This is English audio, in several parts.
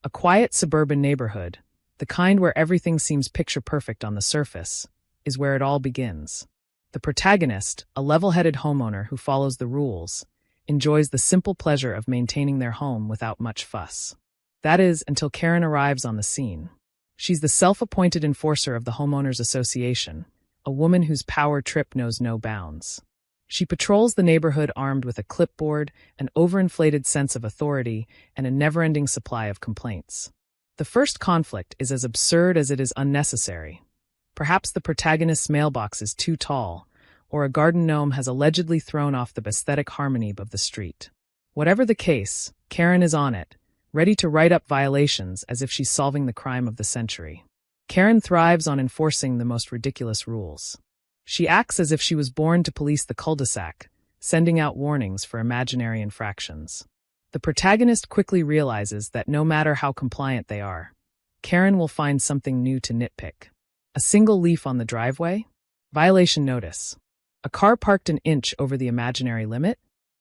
A quiet suburban neighborhood, the kind where everything seems picture-perfect on the surface, is where it all begins. The protagonist, a level-headed homeowner who follows the rules, enjoys the simple pleasure of maintaining their home without much fuss. That is, until Karen arrives on the scene. She's the self-appointed enforcer of the Homeowners Association, a woman whose power trip knows no bounds. She patrols the neighborhood armed with a clipboard, an overinflated sense of authority, and a never-ending supply of complaints. The first conflict is as absurd as it is unnecessary. Perhaps the protagonist's mailbox is too tall, or a garden gnome has allegedly thrown off the aesthetic harmony of the street. Whatever the case, Karen is on it, ready to write up violations as if she's solving the crime of the century. Karen thrives on enforcing the most ridiculous rules. She acts as if she was born to police the cul-de-sac, sending out warnings for imaginary infractions. The protagonist quickly realizes that no matter how compliant they are, Karen will find something new to nitpick. A single leaf on the driveway? Violation notice. A car parked an inch over the imaginary limit?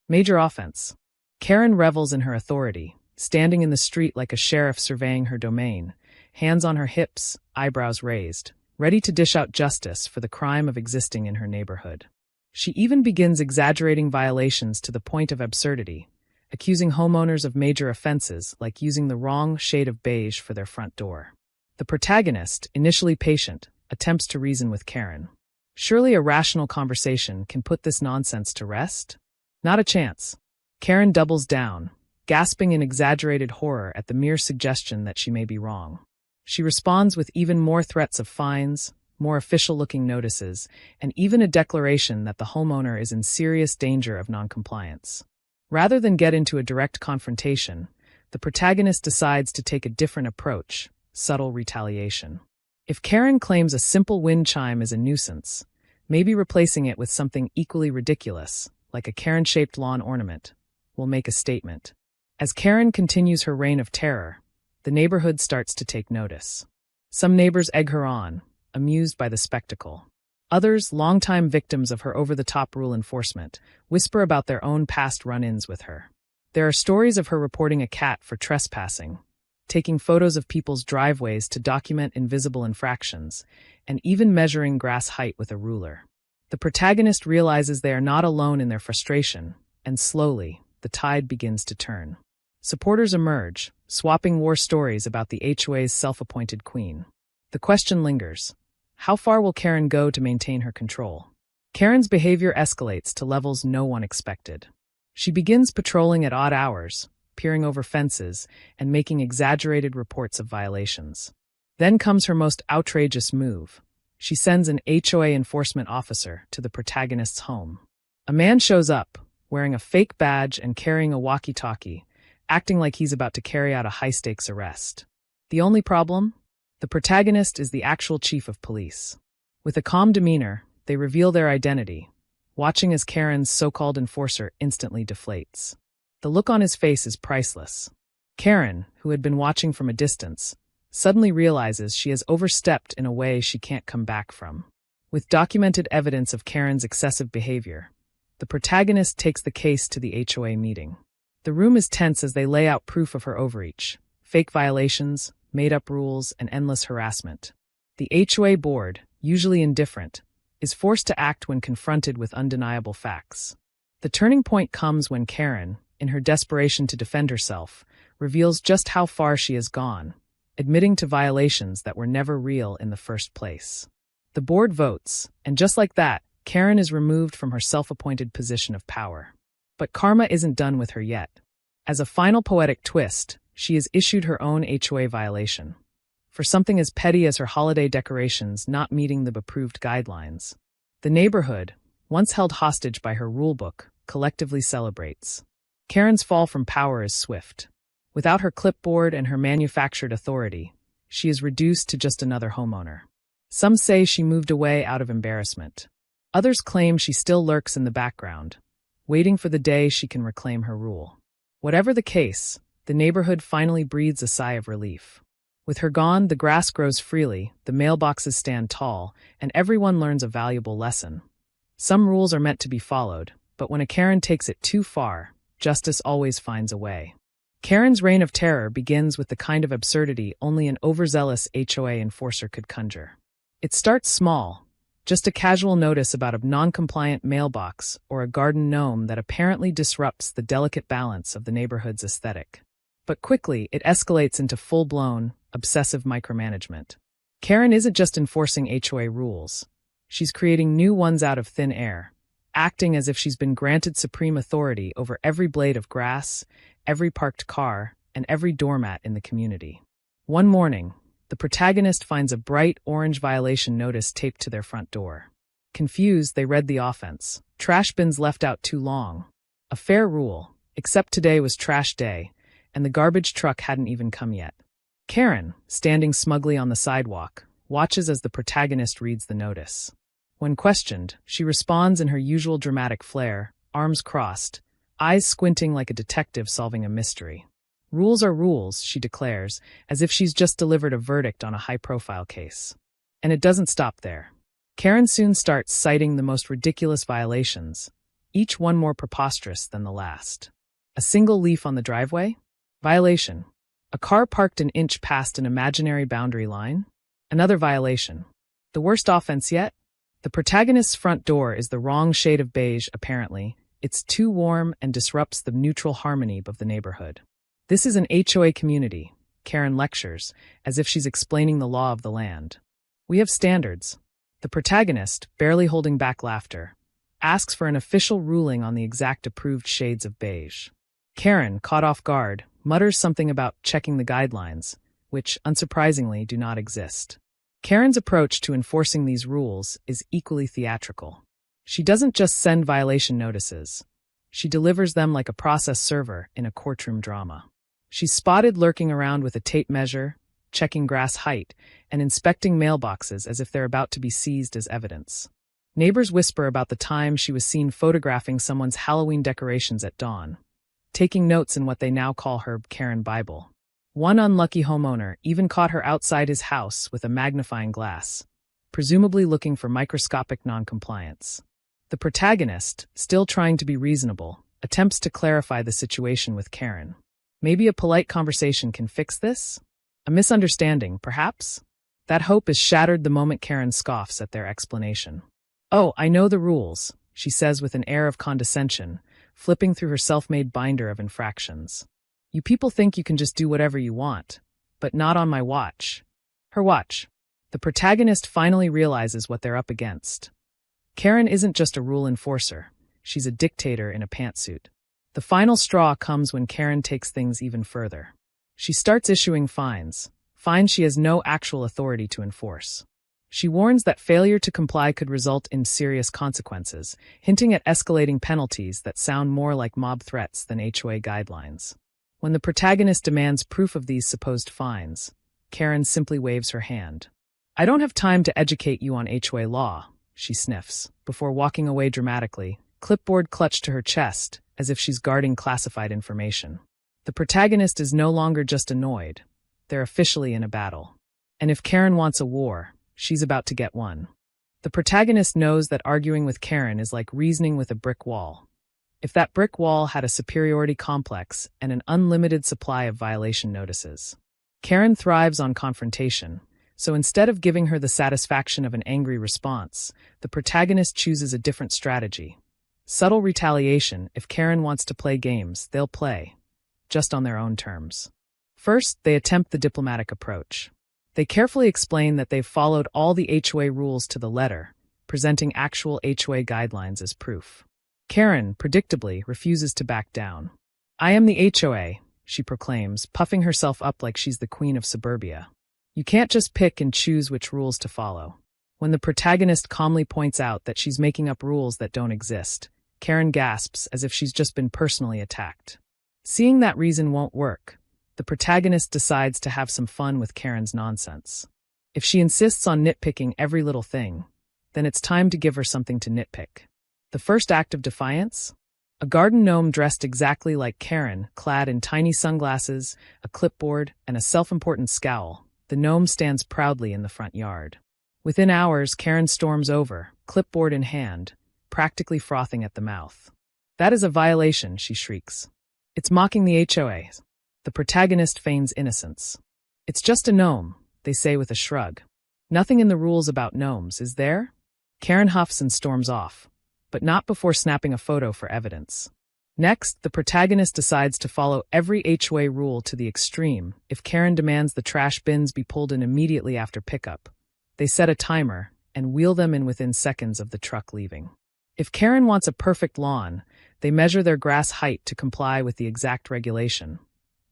Major offense. Karen revels in her authority, standing in the street like a sheriff surveying her domain, hands on her hips, eyebrows raised, ready to dish out justice for the crime of existing in her neighborhood. She even begins exaggerating violations to the point of absurdity, accusing homeowners of major offenses like using the wrong shade of beige for their front door. The protagonist, initially patient, attempts to reason with Karen. Surely a rational conversation can put this nonsense to rest? Not a chance. Karen doubles down, gasping in exaggerated horror at the mere suggestion that she may be wrong. She responds with even more threats of fines, more official-looking notices, and even a declaration that the homeowner is in serious danger of noncompliance. Rather than get into a direct confrontation, the protagonist decides to take a different approach, subtle retaliation. If Karen claims a simple wind chime is a nuisance, maybe replacing it with something equally ridiculous, like a Karen-shaped lawn ornament, will make a statement. As Karen continues her reign of terror, the neighborhood starts to take notice. Some neighbors egg her on, amused by the spectacle. Others, longtime victims of her over-the-top rule enforcement, whisper about their own past run-ins with her. There are stories of her reporting a cat for trespassing, taking photos of people's driveways to document invisible infractions, and even measuring grass height with a ruler. The protagonist realizes they are not alone in their frustration, and slowly, the tide begins to turn. Supporters emerge, swapping war stories about the HOA's self-appointed queen. The question lingers. How far will Karen go to maintain her control? Karen's behavior escalates to levels no one expected. She begins patrolling at odd hours, peering over fences, and making exaggerated reports of violations. Then comes her most outrageous move. She sends an HOA enforcement officer to the protagonist's home. A man shows up, wearing a fake badge and carrying a walkie-talkie, acting like he's about to carry out a high-stakes arrest. The only problem? The protagonist is the actual chief of police. With a calm demeanor, they reveal their identity, watching as Karen's so-called enforcer instantly deflates. The look on his face is priceless. Karen, who had been watching from a distance, suddenly realizes she has overstepped in a way she can't come back from. With documented evidence of Karen's excessive behavior, the protagonist takes the case to the HOA meeting. The room is tense as they lay out proof of her overreach, fake violations, made-up rules, and endless harassment. The HOA board, usually indifferent, is forced to act when confronted with undeniable facts. The turning point comes when Karen, in her desperation to defend herself, reveals just how far she has gone, admitting to violations that were never real in the first place. The board votes, and just like that, Karen is removed from her self-appointed position of power. But karma isn't done with her yet. As a final poetic twist, she is issued her own HOA violation for something as petty as her holiday decorations not meeting the approved guidelines. The neighborhood, once held hostage by her rulebook, collectively celebrates. Karen's fall from power is swift. Without her clipboard and her manufactured authority, she is reduced to just another homeowner. Some say she moved away out of embarrassment. Others claim she still lurks in the background, waiting for the day she can reclaim her rule. Whatever the case, the neighborhood finally breathes a sigh of relief. With her gone, the grass grows freely, the mailboxes stand tall, and everyone learns a valuable lesson. Some rules are meant to be followed, but when a Karen takes it too far, justice always finds a way. Karen's reign of terror begins with the kind of absurdity only an overzealous HOA enforcer could conjure. It starts small, just a casual notice about a non-compliant mailbox or a garden gnome that apparently disrupts the delicate balance of the neighborhood's aesthetic. But quickly, it escalates into full-blown, obsessive micromanagement. Karen isn't just enforcing HOA rules. She's creating new ones out of thin air, acting as if she's been granted supreme authority over every blade of grass, every parked car, and every doormat in the community. One morning, the protagonist finds a bright orange violation notice taped to their front door. Confused, they read the offense. Trash bins left out too long. A fair rule, except today was trash day, and the garbage truck hadn't even come yet. Karen, standing smugly on the sidewalk, watches as the protagonist reads the notice. When questioned, she responds in her usual dramatic flair, arms crossed, eyes squinting like a detective solving a mystery. Rules are rules, she declares, as if she's just delivered a verdict on a high-profile case. And it doesn't stop there. Karen soon starts citing the most ridiculous violations, each one more preposterous than the last. A single leaf on the driveway? Violation. A car parked an inch past an imaginary boundary line? Another violation. The worst offense yet? The protagonist's front door is the wrong shade of beige, apparently. It's too warm and disrupts the neutral harmony of the neighborhood. This is an HOA community, Karen lectures, as if she's explaining the law of the land. We have standards. The protagonist, barely holding back laughter, asks for an official ruling on the exact approved shades of beige. Karen, caught off guard, mutters something about checking the guidelines, which, unsurprisingly, do not exist. Karen's approach to enforcing these rules is equally theatrical. She doesn't just send violation notices. She delivers them like a process server in a courtroom drama. She's spotted lurking around with a tape measure, checking grass height, and inspecting mailboxes as if they're about to be seized as evidence. Neighbors whisper about the time she was seen photographing someone's Halloween decorations at dawn, taking notes in what they now call her Karen Bible. One unlucky homeowner even caught her outside his house with a magnifying glass, presumably looking for microscopic noncompliance. The protagonist, still trying to be reasonable, attempts to clarify the situation with Karen. Maybe a polite conversation can fix this? A misunderstanding, perhaps? That hope is shattered the moment Karen scoffs at their explanation. "Oh, I know the rules," she says with an air of condescension, flipping through her self-made binder of infractions. "You people think you can just do whatever you want, but not on my watch." Her watch. The protagonist finally realizes what they're up against. Karen isn't just a rule enforcer. She's a dictator in a pantsuit. The final straw comes when Karen takes things even further. She starts issuing fines she has no actual authority to enforce. She warns that failure to comply could result in serious consequences, hinting at escalating penalties that sound more like mob threats than HOA guidelines. When the protagonist demands proof of these supposed fines, Karen simply waves her hand. "I don't have time to educate you on HOA law," she sniffs, before walking away dramatically, clipboard clutched to her chest, as if she's guarding classified information. The protagonist is no longer just annoyed. They're officially in a battle. And if Karen wants a war, she's about to get one. The protagonist knows that arguing with Karen is like reasoning with a brick wall. If that brick wall had a superiority complex and an unlimited supply of violation notices. Karen thrives on confrontation, so instead of giving her the satisfaction of an angry response, the protagonist chooses a different strategy. Subtle retaliation. If Karen wants to play games, they'll play, just on their own terms. First, they attempt the diplomatic approach. They carefully explain that they've followed all the HOA rules to the letter, presenting actual HOA guidelines as proof. Karen, predictably, refuses to back down. "I am the HOA," she proclaims, puffing herself up like she's the queen of suburbia. You can't just pick and choose which rules to follow. When the protagonist calmly points out that she's making up rules that don't exist, Karen gasps as if she's just been personally attacked. Seeing that reason won't work, the protagonist decides to have some fun with Karen's nonsense. If she insists on nitpicking every little thing, then it's time to give her something to nitpick. The first act of defiance? A garden gnome dressed exactly like Karen, clad in tiny sunglasses, a clipboard, and a self-important scowl. The gnome stands proudly in the front yard. Within hours, Karen storms over, clipboard in hand, practically frothing at the mouth. "That is a violation," she shrieks. "It's mocking the HOA. The protagonist feigns innocence. "It's just a gnome," they say with a shrug. "Nothing in the rules about gnomes, is there?" Karen huffs and storms off, but not before snapping a photo for evidence. Next, the protagonist decides to follow every HOA rule to the extreme. If Karen demands the trash bins be pulled in immediately after pickup, they set a timer and wheel them in within seconds of the truck leaving. If Karen wants a perfect lawn, they measure their grass height to comply with the exact regulation,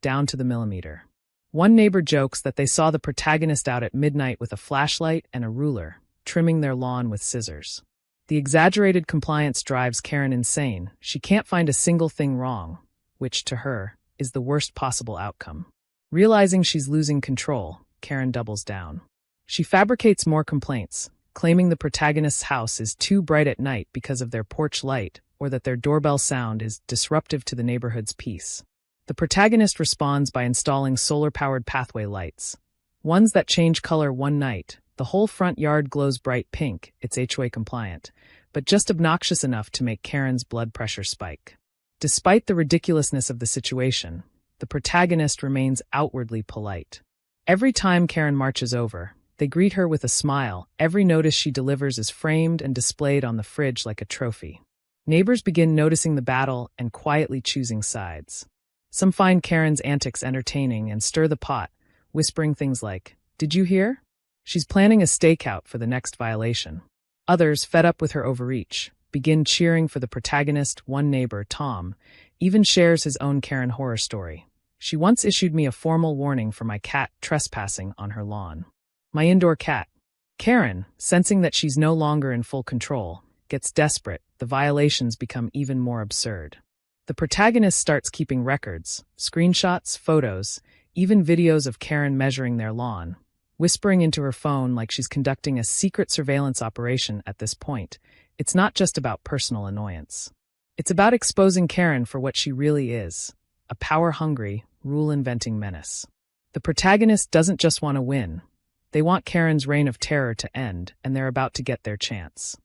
down to the millimeter. One neighbor jokes that they saw the protagonist out at midnight with a flashlight and a ruler, trimming their lawn with scissors. The exaggerated compliance drives Karen insane. She can't find a single thing wrong, which, to her, is the worst possible outcome. Realizing she's losing control, Karen doubles down. She fabricates more complaints, claiming the protagonist's house is too bright at night because of their porch light, or that their doorbell sound is disruptive to the neighborhood's peace. The protagonist responds by installing solar-powered pathway lights, ones that change color one night. The whole front yard glows bright pink. It's HOA compliant, but just obnoxious enough to make Karen's blood pressure spike. Despite the ridiculousness of the situation, the protagonist remains outwardly polite. Every time Karen marches over, they greet her with a smile. Every notice she delivers is framed and displayed on the fridge like a trophy. Neighbors begin noticing the battle and quietly choosing sides. Some find Karen's antics entertaining and stir the pot, whispering things like, "Did you hear? She's planning a stakeout for the next violation." Others, fed up with her overreach, begin cheering for the protagonist. One neighbor, Tom, even shares his own Karen horror story. "She once issued me a formal warning for my cat trespassing on her lawn. My indoor cat." Karen, sensing that she's no longer in full control, gets desperate. The violations become even more absurd. The protagonist starts keeping records, screenshots, photos, even videos of Karen measuring their lawn, whispering into her phone like she's conducting a secret surveillance operation. At this point, it's not just about personal annoyance. It's about exposing Karen for what she really is, a power-hungry, rule-inventing menace. The protagonist doesn't just want to win. They want Karen's reign of terror to end, and they're about to get their chance.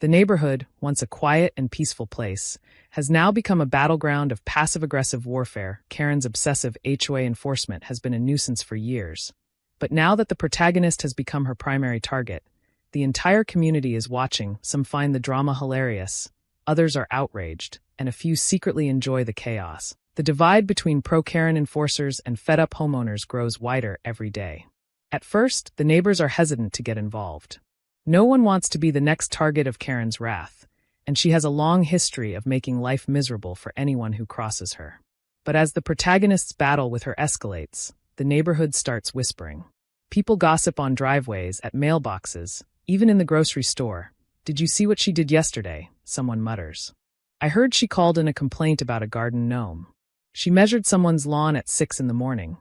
The neighborhood, once a quiet and peaceful place, has now become a battleground of passive-aggressive warfare. Karen's obsessive HOA enforcement has been a nuisance for years. But now that the protagonist has become her primary target, the entire community is watching. Some find the drama hilarious, others are outraged, and a few secretly enjoy the chaos. The divide between pro-Karen enforcers and fed-up homeowners grows wider every day. At first, the neighbors are hesitant to get involved. No one wants to be the next target of Karen's wrath, and she has a long history of making life miserable for anyone who crosses her. But as the protagonist's battle with her escalates, the neighborhood starts whispering. People gossip on driveways, at mailboxes, even in the grocery store. "Did you see what she did yesterday?" someone mutters. "I heard she called in a complaint about a garden gnome. She measured someone's lawn at 6 a.m.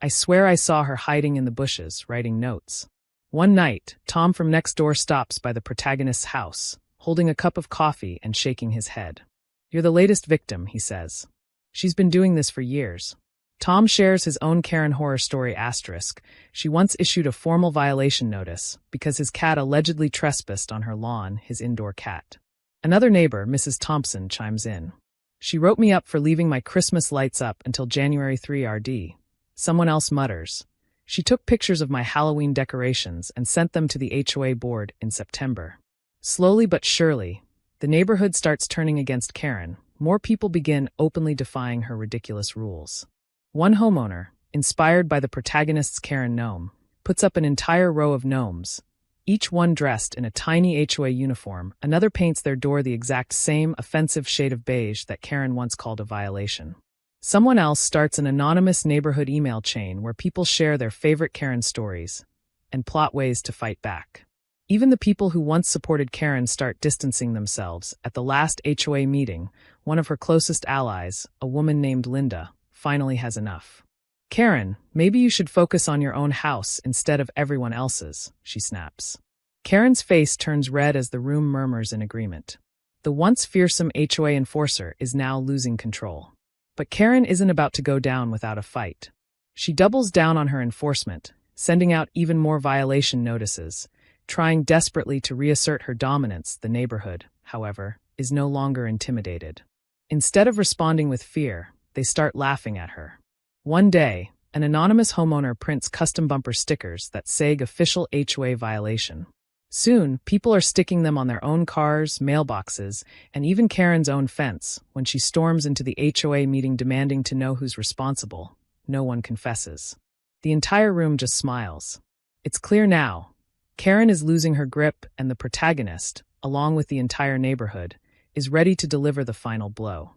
I swear I saw her hiding in the bushes, writing notes." One night, Tom from next door stops by the protagonist's house, holding a cup of coffee and shaking his head. "You're the latest victim," he says. "She's been doing this for years." Tom shares his own Karen horror story asterisk. She once issued a formal violation notice because his cat allegedly trespassed on her lawn, his indoor cat. Another neighbor, Mrs. Thompson, chimes in. "She wrote me up for leaving my Christmas lights up until January 3 RD. Someone else mutters. "She took pictures of my Halloween decorations and sent them to the HOA board in September." Slowly but surely, the neighborhood starts turning against Karen. More people begin openly defying her ridiculous rules. One homeowner, inspired by the protagonist's Karen gnome, puts up an entire row of gnomes, each one dressed in a tiny HOA uniform. Another paints their door the exact same offensive shade of beige that Karen once called a violation. Someone else starts an anonymous neighborhood email chain where people share their favorite Karen stories and plot ways to fight back. Even the people who once supported Karen start distancing themselves. At the last HOA meeting, one of her closest allies, a woman named Linda, finally has enough. "Karen, maybe you should focus on your own house instead of everyone else's," she snaps. Karen's face turns red as the room murmurs in agreement. The once fearsome HOA enforcer is now losing control. But Karen isn't about to go down without a fight. She doubles down on her enforcement, sending out even more violation notices, trying desperately to reassert her dominance. The neighborhood, however, is no longer intimidated. Instead of responding with fear, they start laughing at her. One day, an anonymous homeowner prints custom bumper stickers that say official HOA violation. Soon, people are sticking them on their own cars, mailboxes, and even Karen's own fence when she storms into the HOA meeting demanding to know who's responsible. No one confesses. The entire room just smiles. It's clear now. Karen is losing her grip, and the protagonist, along with the entire neighborhood, is ready to deliver the final blow.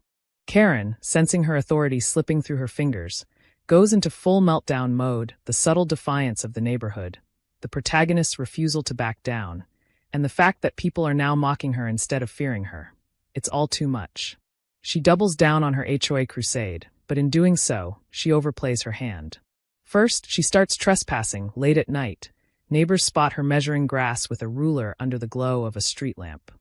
Karen, sensing her authority slipping through her fingers, goes into full meltdown mode, the subtle defiance of the neighborhood, the protagonist's refusal to back down, and the fact that people are now mocking her instead of fearing her. It's all too much. She doubles down on her HOA crusade, but in doing so, she overplays her hand. First, she starts trespassing late at night. Neighbors spot her measuring grass with a ruler under the glow of a street lamp.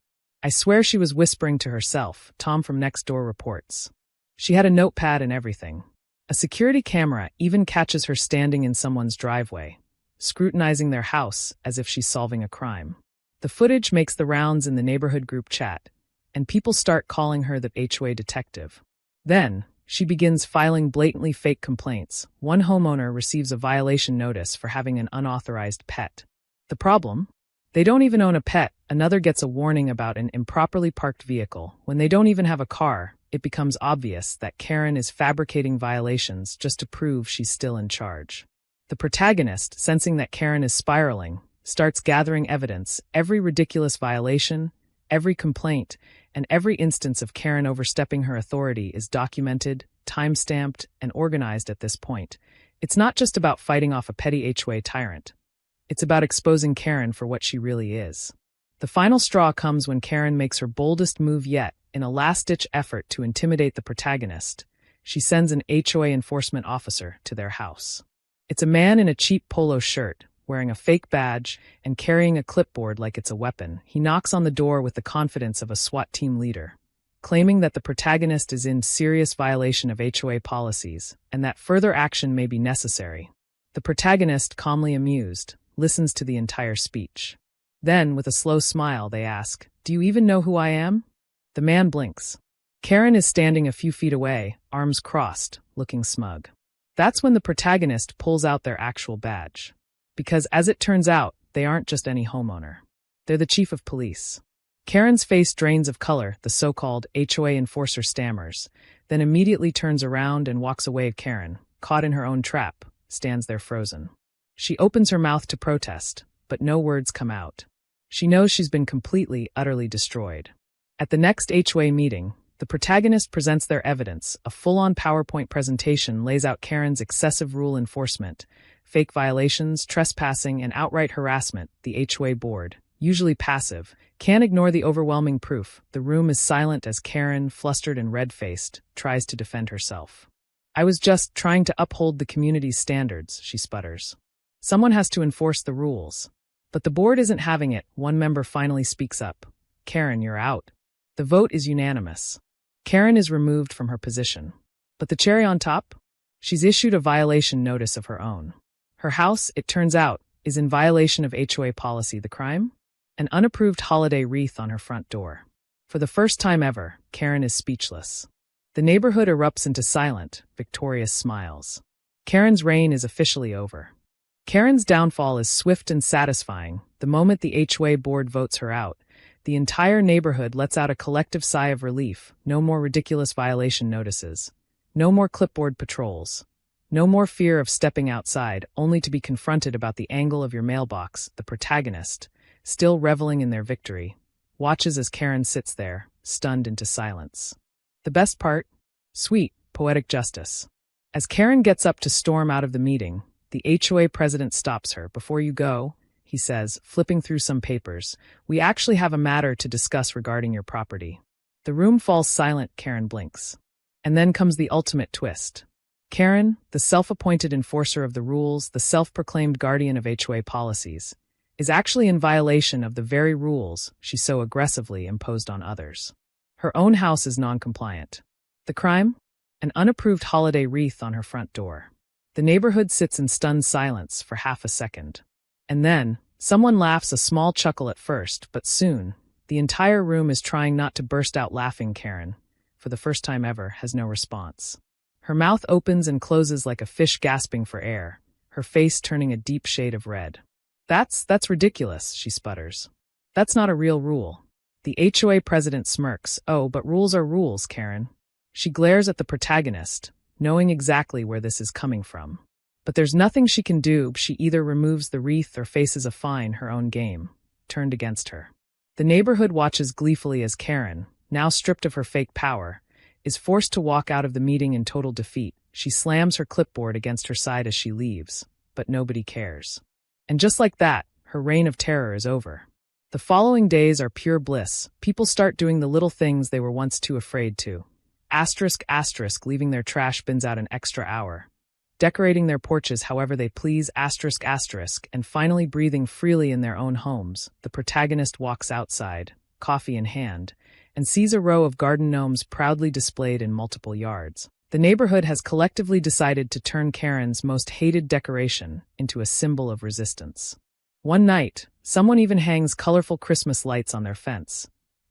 I swear she was whispering to herself, Tom from next door reports. She had a notepad and everything. A security camera even catches her standing in someone's driveway, scrutinizing their house as if she's solving a crime. The footage makes the rounds in the neighborhood group chat, and people start calling her the HOA detective. Then, she begins filing blatantly fake complaints. One homeowner receives a violation notice for having an unauthorized pet. The problem? They don't even own a pet. Another gets a warning about an improperly parked vehicle. When they don't even have a car, it becomes obvious that Karen is fabricating violations just to prove she's still in charge. The protagonist, sensing that Karen is spiraling, starts gathering evidence. Every ridiculous violation, every complaint, and every instance of Karen overstepping her authority is documented, time-stamped, and organized at this point. It's not just about fighting off a petty HOA tyrant. It's about exposing Karen for what she really is. The final straw comes when Karen makes her boldest move yet. In a last-ditch effort to intimidate the protagonist, she sends an HOA enforcement officer to their house. It's a man in a cheap polo shirt, wearing a fake badge and carrying a clipboard like it's a weapon. He knocks on the door with the confidence of a SWAT team leader, claiming that the protagonist is in serious violation of HOA policies and that further action may be necessary. The protagonist, calmly amused, listens to the entire speech. Then, with a slow smile, they ask, "Do you even know who I am?" The man blinks. Karen is standing a few feet away, arms crossed, looking smug. That's when the protagonist pulls out their actual badge. Because, as it turns out, they aren't just any homeowner. They're the chief of police. Karen's face drains of color, the so-called HOA enforcer stammers, then immediately turns around and walks away. Karen, caught in her own trap, stands there frozen. She opens her mouth to protest, but no words come out. She knows she's been completely, utterly destroyed. At the next HOA meeting, the protagonist presents their evidence. A full-on PowerPoint presentation lays out Karen's excessive rule enforcement, fake violations, trespassing, and outright harassment. The HOA board, usually passive, can't ignore the overwhelming proof. The room is silent as Karen, flustered and red-faced, tries to defend herself. "I was just trying to uphold the community's standards," she sputters. "Someone has to enforce the rules." But the board isn't having it. One member finally speaks up. "Karen, you're out." The vote is unanimous. Karen is removed from her position. But the cherry on top? She's issued a violation notice of her own. Her house, it turns out, is in violation of HOA policy. The crime? An unapproved holiday wreath on her front door. For the first time ever, Karen is speechless. The neighborhood erupts into silent, victorious smiles. Karen's reign is officially over. Karen's downfall is swift and satisfying. The moment the HOA board votes her out, the entire neighborhood lets out a collective sigh of relief. No more ridiculous violation notices. No more clipboard patrols. No more fear of stepping outside, only to be confronted about the angle of your mailbox. The protagonist, still reveling in their victory, watches as Karen sits there, stunned into silence. The best part? Sweet, poetic justice. As Karen gets up to storm out of the meeting, the HOA president stops her. "Before you go," he says, flipping through some papers, "we actually have a matter to discuss regarding your property." The room falls silent. Karen blinks. And then comes the ultimate twist. Karen, the self-appointed enforcer of the rules, the self-proclaimed guardian of HOA policies, is actually in violation of the very rules she so aggressively imposed on others. Her own house is non-compliant. The crime? An unapproved holiday wreath on her front door. The neighborhood sits in stunned silence for half a second. And then, someone laughs, a small chuckle at first, but soon, the entire room is trying not to burst out laughing. Karen, for the first time ever, has no response. Her mouth opens and closes like a fish gasping for air, her face turning a deep shade of red. That's ridiculous, she sputters. That's not a real rule. The HOA president smirks. Oh, but rules are rules, Karen. She glares at the protagonist, knowing exactly where this is coming from. But there's nothing she can do. She either removes the wreath or faces a fine, her own game, turned against her. The neighborhood watches gleefully as Karen, now stripped of her fake power, is forced to walk out of the meeting in total defeat. She slams her clipboard against her side as she leaves, but nobody cares. And just like that, her reign of terror is over. The following days are pure bliss. People start doing the little things they were once too afraid to. ***, leaving their trash bins out an extra hour. Decorating their porches however they please, ***, and finally breathing freely in their own homes. The protagonist walks outside, coffee in hand, and sees a row of garden gnomes proudly displayed in multiple yards. The neighborhood has collectively decided to turn Karen's most hated decoration into a symbol of resistance. One night, someone even hangs colorful Christmas lights on their fence.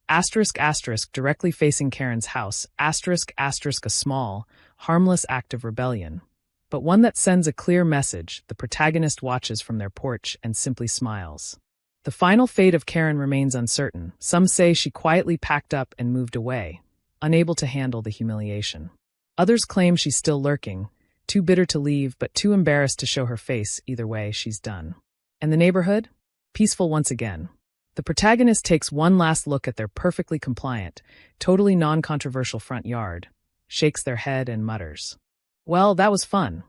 ***, directly facing Karen's house, ***, a small, harmless act of rebellion. But one that sends a clear message. The protagonist watches from their porch and simply smiles. The final fate of Karen remains uncertain. Some say she quietly packed up and moved away, unable to handle the humiliation. Others claim she's still lurking, too bitter to leave but too embarrassed to show her face. Either way, she's done. And the neighborhood? Peaceful once again. The protagonist takes one last look at their perfectly compliant, totally non-controversial front yard, shakes their head and mutters, "Well, that was fun."